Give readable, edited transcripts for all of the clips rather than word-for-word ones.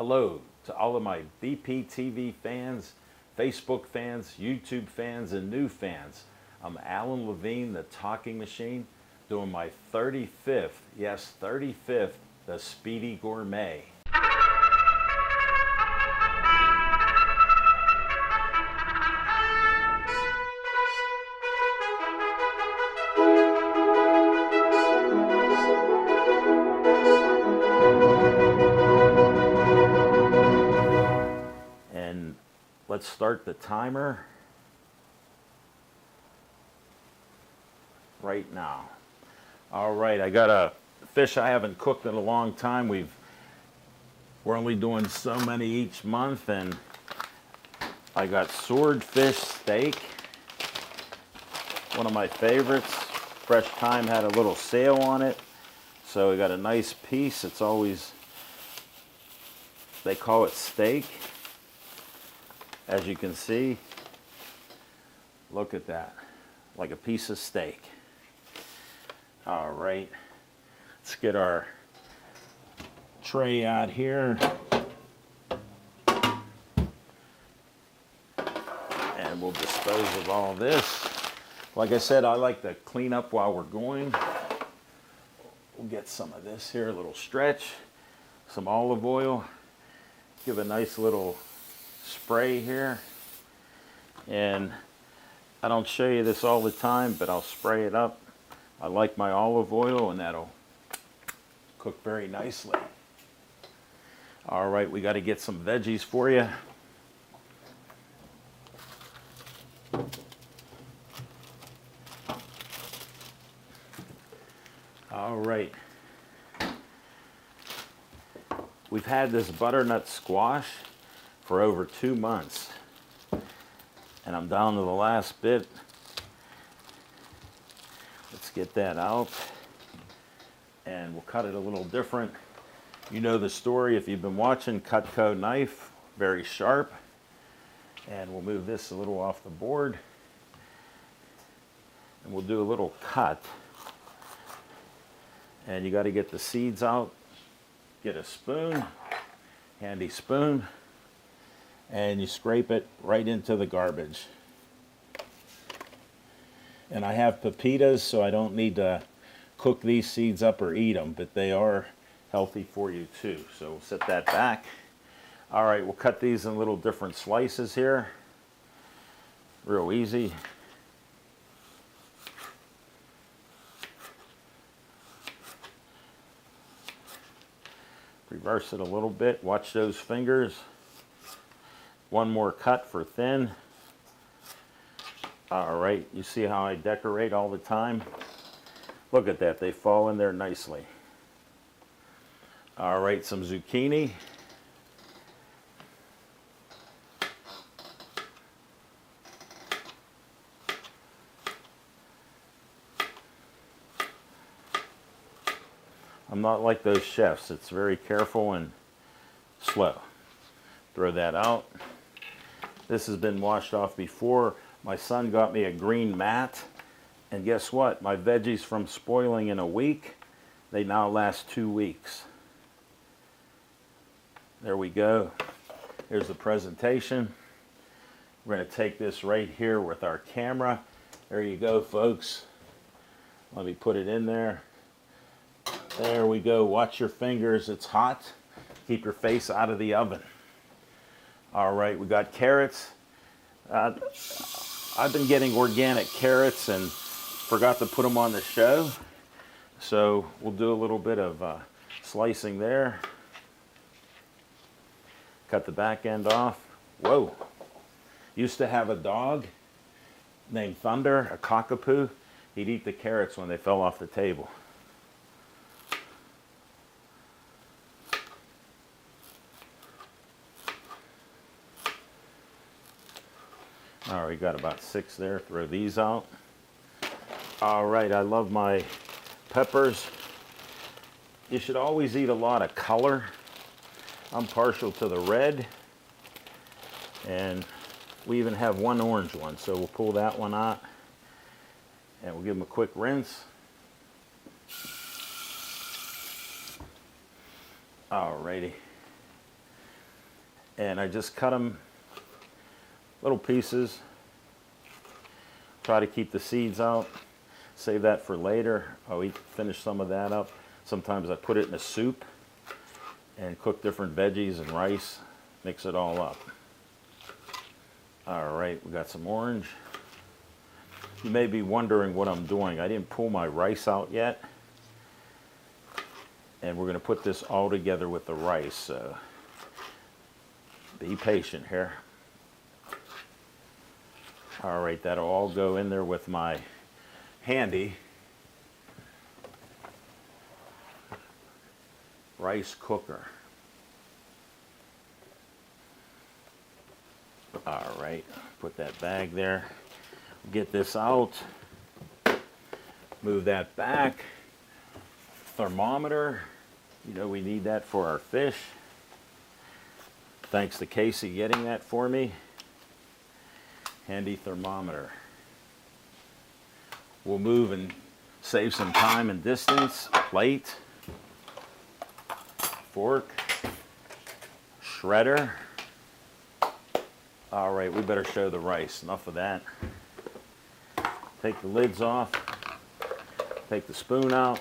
Hello to all of my BPTV fans, Facebook fans, YouTube fans, and new fans. I'm Alan Levine, the Talking Machine, doing my 35th, yes, 35th, the Speedy Gourmet. And let's start the timer right now. All right, I got a fish I haven't cooked in a long time. We're only doing so many each month, and I got swordfish steak, one of my favorites. Fresh Thyme had a little sale on it, so we got a nice piece. It's always, they call it steak. As you can see, look at that, like a piece of steak. All right, let's get our tray out here. And we'll dispose of all this. Like I said, I like to clean up while we're going. We'll get some of this here, a little stretch, some olive oil, give a nice little spray here. And I don't show you this all the time, but I'll spray it up. I like my olive oil, and that'll cook very nicely. All right, we got to get some veggies for you. All right. We've had this butternut squash for over 2 months, and I'm down to the last bit. Let's get that out, and we'll cut it a little different. You know the story if you've been watching. Cutco knife, very sharp, and we'll move this a little off the board, and we'll do a little cut. And you got to get the seeds out. Get a spoon, handy spoon, and you scrape it right into the garbage. And I have pepitas, so I don't need to cook these seeds up or eat them, but they are healthy for you too. So we'll set that back. All right, we'll cut these in little different slices here. Real easy. Reverse it a little bit. Watch those fingers. One more cut for thin. All right, you see how I decorate all the time? Look at that, they fall in there nicely. All right, some zucchini. I'm not like those chefs. It's very careful and slow. Throw that out. This has been washed off before. My son got me a green mat, and guess what? My veggies from spoiling in a week, they now last 2 weeks. There we go. Here's the presentation. We're going to take this right here with our camera. There you go, folks. Let me put it in there. There we go. Watch your fingers. It's hot. Keep your face out of the oven. All right, we got carrots. I've been getting organic carrots and forgot to put them on the show. So we'll do a little bit of slicing there. Cut the back end off. Whoa. Used to have a dog named Thunder, a cockapoo. He'd eat the carrots when they fell off the table. All right, got about 6 there. Throw these out. All right, I love my peppers. You should always eat a lot of color. I'm partial to the red. And we even have one orange one, so we'll pull that one out. And we'll give them a quick rinse. All righty. And I just cut them little pieces. Try to keep the seeds out. Save that for later. I'll finish some of that up. Sometimes I put it in a soup and cook different veggies and rice. Mix it all up. All right, we got some orange. You may be wondering what I'm doing. I didn't pull my rice out yet. And we're going to put this all together with the rice. So be patient here. All right, that'll all go in there with my handy rice cooker. All right, put that bag there. Get this out. Move that back. Thermometer. You know we need that for our fish. Thanks to Casey getting that for me. Handy thermometer. We'll move and save some time and distance. Plate. Fork. Shredder. All right, we better show the rice. Enough of that. Take the lids off. Take the spoon out.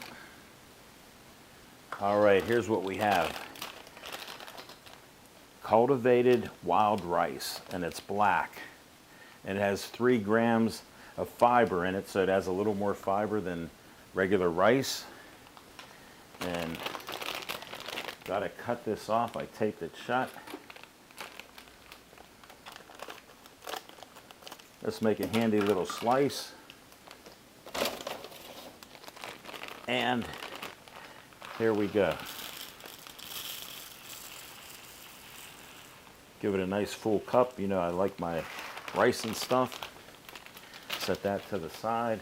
All right, here's what we have. Cultivated wild rice, and it's black. And it has 3 grams of fiber in it, so it has a little more fiber than regular rice. And gotta cut this off. I taped it shut. Let's make a handy little slice. And here we go. Give it a nice full cup. You know, I like my rice and stuff. Set that to the side.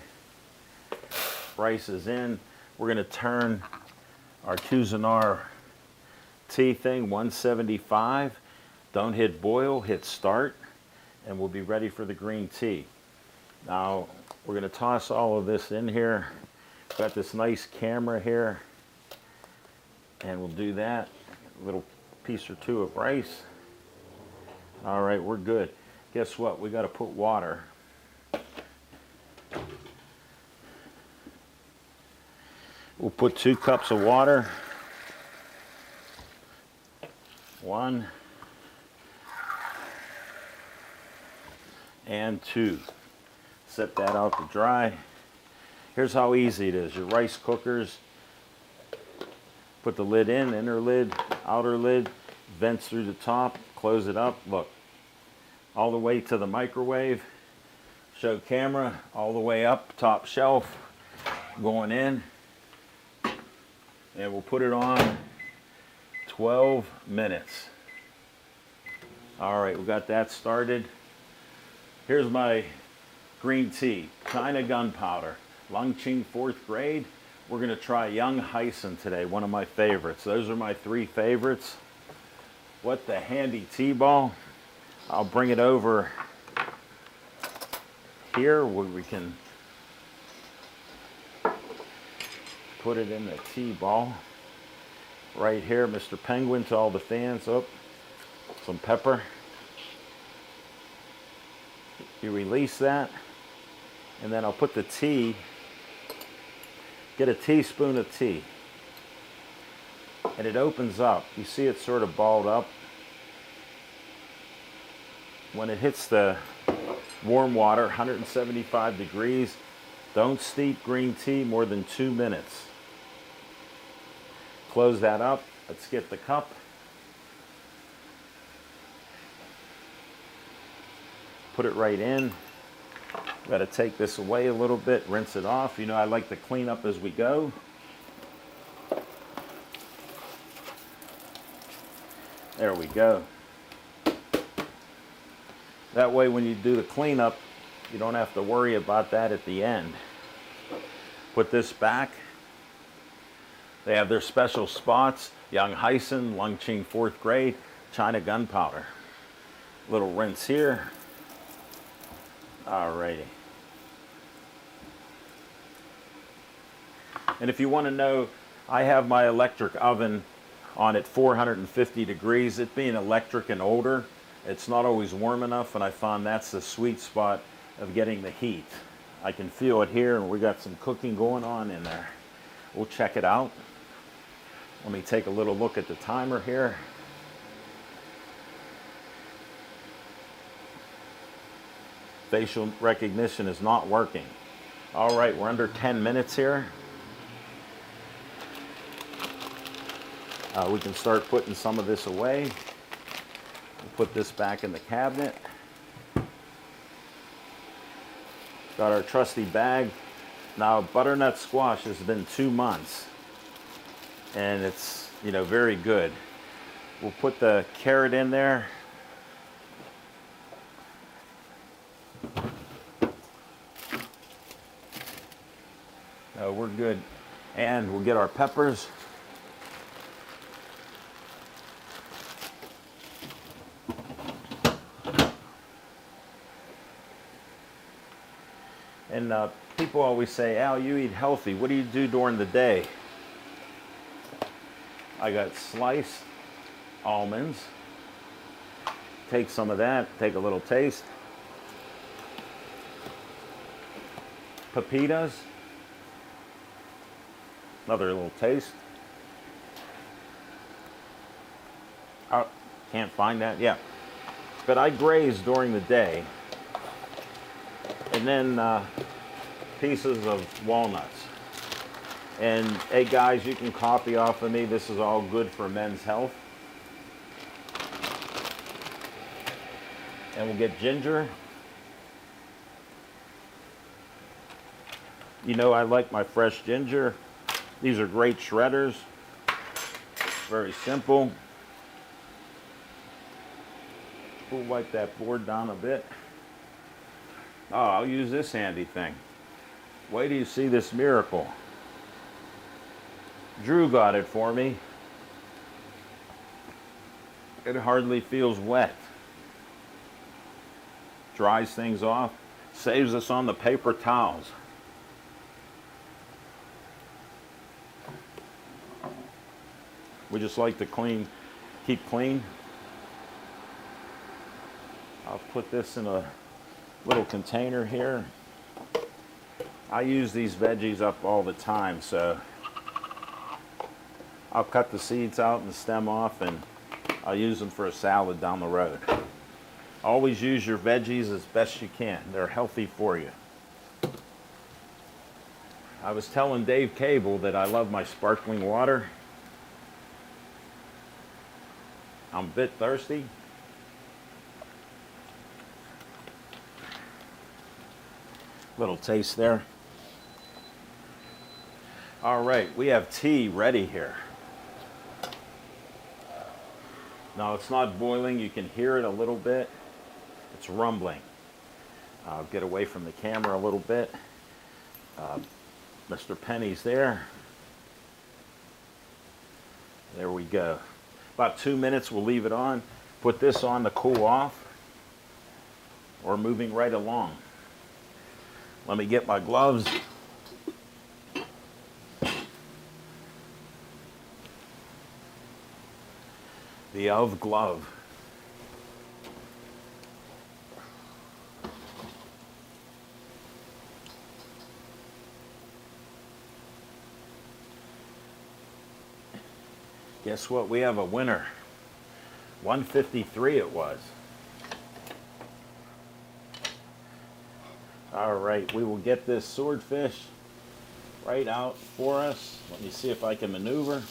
Rice is in. We're going to turn our Cuisinart tea thing 175. Don't hit boil, hit start, and we'll be ready for the green tea. Now, we're going to toss all of this in here. Got this nice camera here, and we'll do that. A little piece or two of rice. All right, we're good. Guess what? We got to put water. We'll put 2 cups of water. 1 and 2. Set that out to dry. Here's how easy it is. Your rice cookers, put the lid in, inner lid, outer lid, vents through the top, close it up. Look, all the way to the microwave. Show camera, all the way up, top shelf, going in. And we'll put it on 12 minutes. All right, we got that started. Here's my green tea, China Gunpowder, Longqing 4th grade. We're gonna try Young Hyson today, one of my favorites. Those are my 3 favorites. What the handy tea ball. I'll bring it over here where we can put it in the tea ball. Right here, Mr. Penguin to all the fans. Oh, some pepper. You release that, and then I'll put the tea, get a teaspoon of tea, and it opens up. You see it sort of balled up. When it hits the warm water, 175 degrees, don't steep green tea more than 2 minutes. Close that up. Let's get the cup. Put it right in. Got to take this away a little bit, rinse it off. You know, I like to clean up as we go. There we go. That way when you do the cleanup, you don't have to worry about that at the end. Put this back. They have their special spots. Young Hyson, Longqing 4th grade, China Gunpowder. Little rinse here. Alrighty. And if you want to know, I have my electric oven on at 450 degrees. It being electric and older, it's not always warm enough, and I found that's the sweet spot of getting the heat. I can feel it here, and we got some cooking going on in there. We'll check it out. Let me take a little look at the timer here. Facial recognition is not working. All right, we're under 10 minutes here. We can start putting some of this away. We'll put this back in the cabinet. Got our trusty bag. Now, butternut squash has been 2 months, and it's, you know, very good. We'll put the carrot in there. We're good. And we'll get our peppers. And people always say, Al, you eat healthy. What do you do during the day? I got sliced almonds. Take some of that, take a little taste. Pepitas. Another little taste. Oh, can't find that? Yeah. But I graze during the day. And then pieces of walnuts. And hey guys, you can copy off of me. This is all good for men's health. And we'll get ginger. You know I like my fresh ginger. These are great shredders. Very simple. We'll wipe that board down a bit. Oh, I'll use this handy thing. Wait till you see this miracle. Drew got it for me. It hardly feels wet. Dries things off. Saves us on the paper towels. We just like to keep clean. I'll put this in a little container here. I use these veggies up all the time, so I'll cut the seeds out and the stem off, and I'll use them for a salad down the road. Always use your veggies as best you can. They're healthy for you. I was telling Dave Cable that I love my sparkling water. I'm a bit thirsty. Little taste there. All right, we have tea ready here. Now it's not boiling, you can hear it a little bit. It's rumbling. I'll get away from the camera a little bit. Mr. Penny's there. There we go. About 2 minutes, we'll leave it on. Put this on to cool off. We're moving right along. Let me get my gloves. The Elf glove. Guess what? We have a winner. 153 it was. All right, we will get this swordfish right out for us. Let me see if I can maneuver.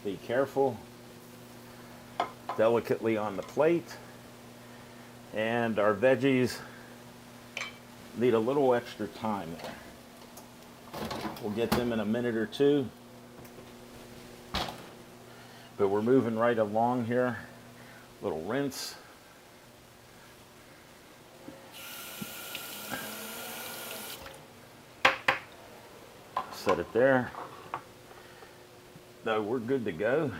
Be careful. Delicately on the plate. And our veggies need a little extra time there. We'll get them in a minute or two. But we're moving right along here. Little rinse. Set it there. No, we're good to go.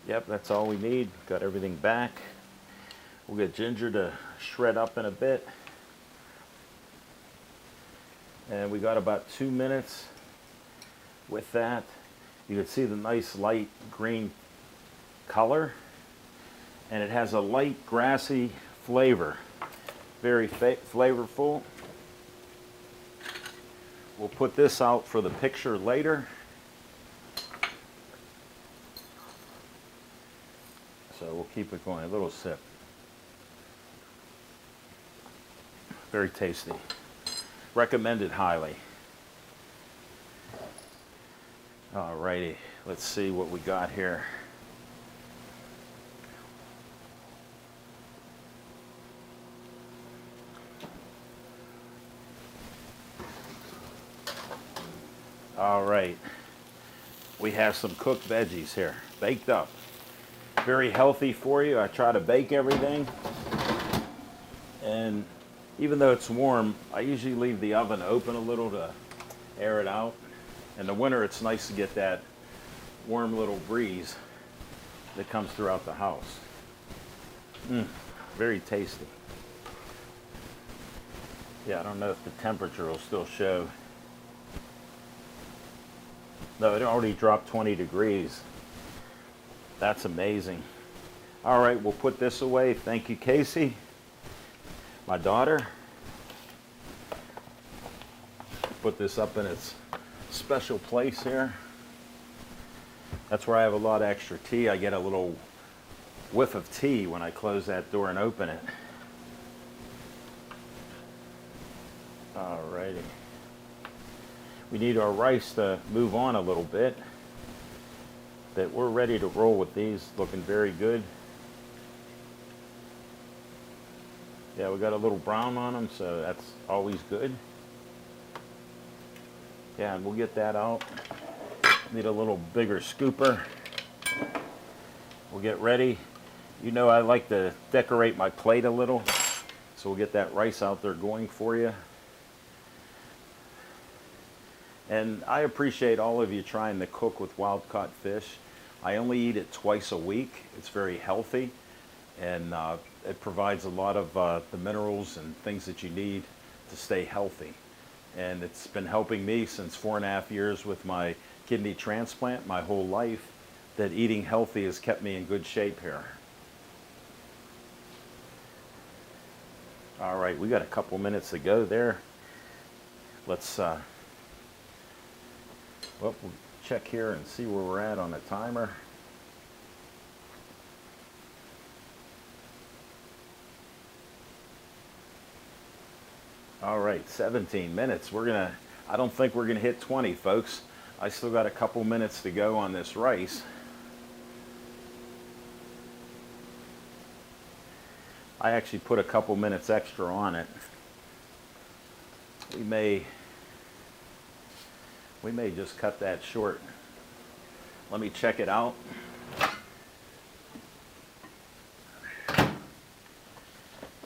Yep, that's all we need. Got everything back. We'll get ginger to shred up in a bit. And we got about 2 minutes with that. You can see the nice light green color, and it has a light grassy flavor, very flavorful. We'll put this out for the picture later. So we'll keep it going, a little sip. Very tasty. Recommended highly. Alrighty, let's see what we got here. All right, we have some cooked veggies here, baked up. Very healthy for you. I try to bake everything. And even though it's warm, I usually leave the oven open a little to air it out. In the winter, it's nice to get that warm little breeze that comes throughout the house. Very tasty. Yeah, I don't know if the temperature will still show. No, it already dropped 20 degrees. That's amazing. All right, we'll put this away. Thank you, Casey, my daughter. Put this up in its special place here. That's where I have a lot of extra tea. I get a little whiff of tea when I close that door and open it. All righty. We need our rice to move on a little bit. But we're ready to roll with these, looking very good. Yeah, we got a little brown on them, so that's always good. Yeah, and we'll get that out. Need a little bigger scooper. We'll get ready. You know I like to decorate my plate a little, so we'll get that rice out there going for you. And I appreciate all of you trying to cook with wild-caught fish. I only eat it twice a week. It's very healthy, and it provides a lot of the minerals and things that you need to stay healthy. And it's been helping me since 4.5 years with my kidney transplant, my whole life, that eating healthy has kept me in good shape here. All right, we got a couple minutes to go there. Let's well, we'll check here and see where we're at on the timer. All right, 17 minutes. I don't think we're gonna hit 20, folks. I still got a couple minutes to go on this rice. I actually put a couple minutes extra on it. We may just cut that short. Let me check it out. Let's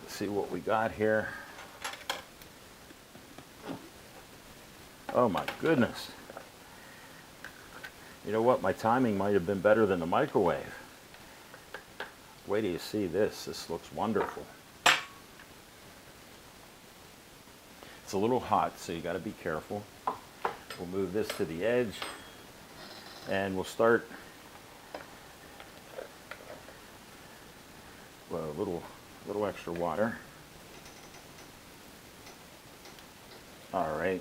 see what we got here. Oh my goodness. You know what? My timing might have been better than the microwave. Wait till you see this. This looks wonderful. It's a little hot, so you got to be careful. We'll move this to the edge, and we'll start with a little extra water. All right.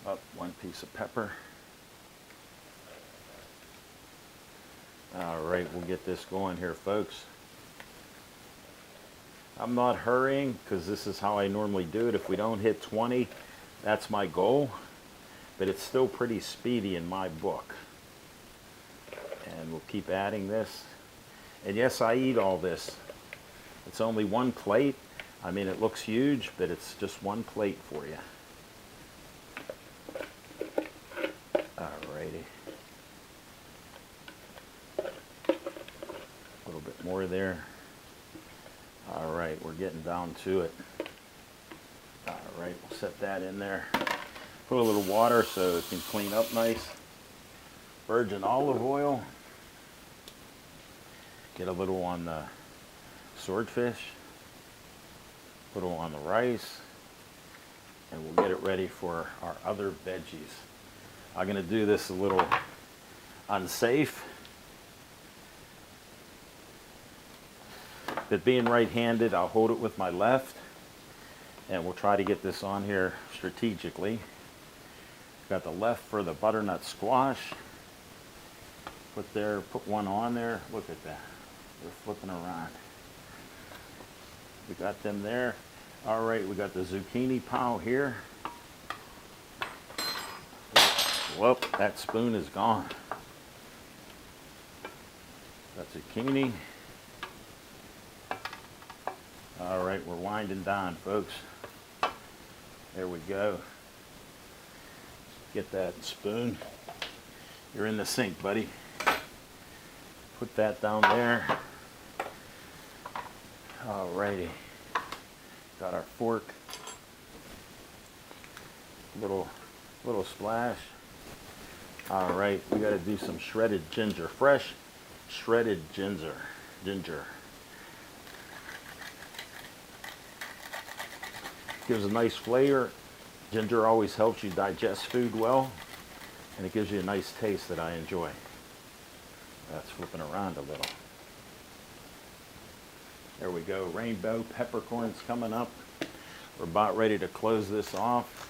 Up 1 piece of pepper. All right, we'll get this going here, folks. I'm not hurrying because this is how I normally do it. If we don't hit 20, that's my goal. But it's still pretty speedy in my book. And we'll keep adding this. And yes, I eat all this. It's only one plate. I mean, it looks huge, but it's just one plate for you. Alrighty. A little bit more there. All right, we're getting down to it. All right, we'll set that in there. Put a little water so it can clean up nice. Virgin olive oil. Get a little on the swordfish. Put a little on the rice. and we'll get it ready for our other veggies. I'm going to do this a little unsafe. But being right-handed, I'll hold it with my left, and we'll try to get this on here strategically. Got the left for the butternut squash. Put one on there. Look at that. They're flipping around. We got them there. All right, we got the zucchini pile here. Whoop, that spoon is gone. Got zucchini. All right, we're winding down, folks. There we go. Get that spoon. You're in the sink, buddy. Put that down there. All righty. Got our fork. Little splash. All right, we got to do some shredded ginger, fresh shredded ginger. Gives a nice flavor. Ginger always helps you digest food well, and it gives you a nice taste that I enjoy. That's flipping around a little. There we go. Rainbow peppercorns coming up. We're about ready to close this off.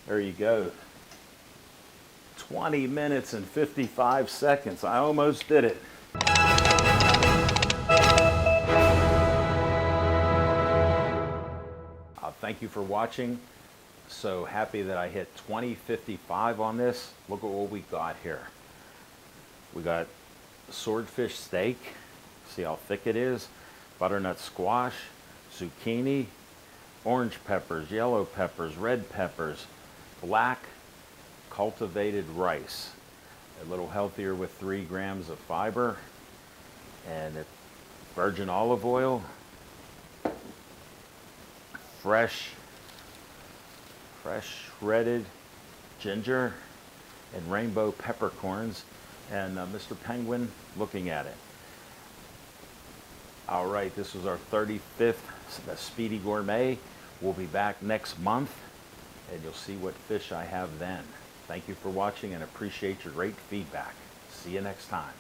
There you go. 20 minutes and 55 seconds. I almost did it. Thank you for watching. So happy that I hit 20:55 on this. Look at what we got here. We got swordfish steak. See how thick it is? Butternut squash, zucchini, orange peppers, yellow peppers, red peppers, black cultivated rice. A little healthier with 3 grams of fiber, and virgin olive oil, fresh shredded ginger, and rainbow peppercorns, and Mr. Penguin looking at it. All right, this was our 35th Speedy Gourmet. We'll be back next month, and you'll see what fish I have then. Thank you for watching and appreciate your great feedback. See you next time.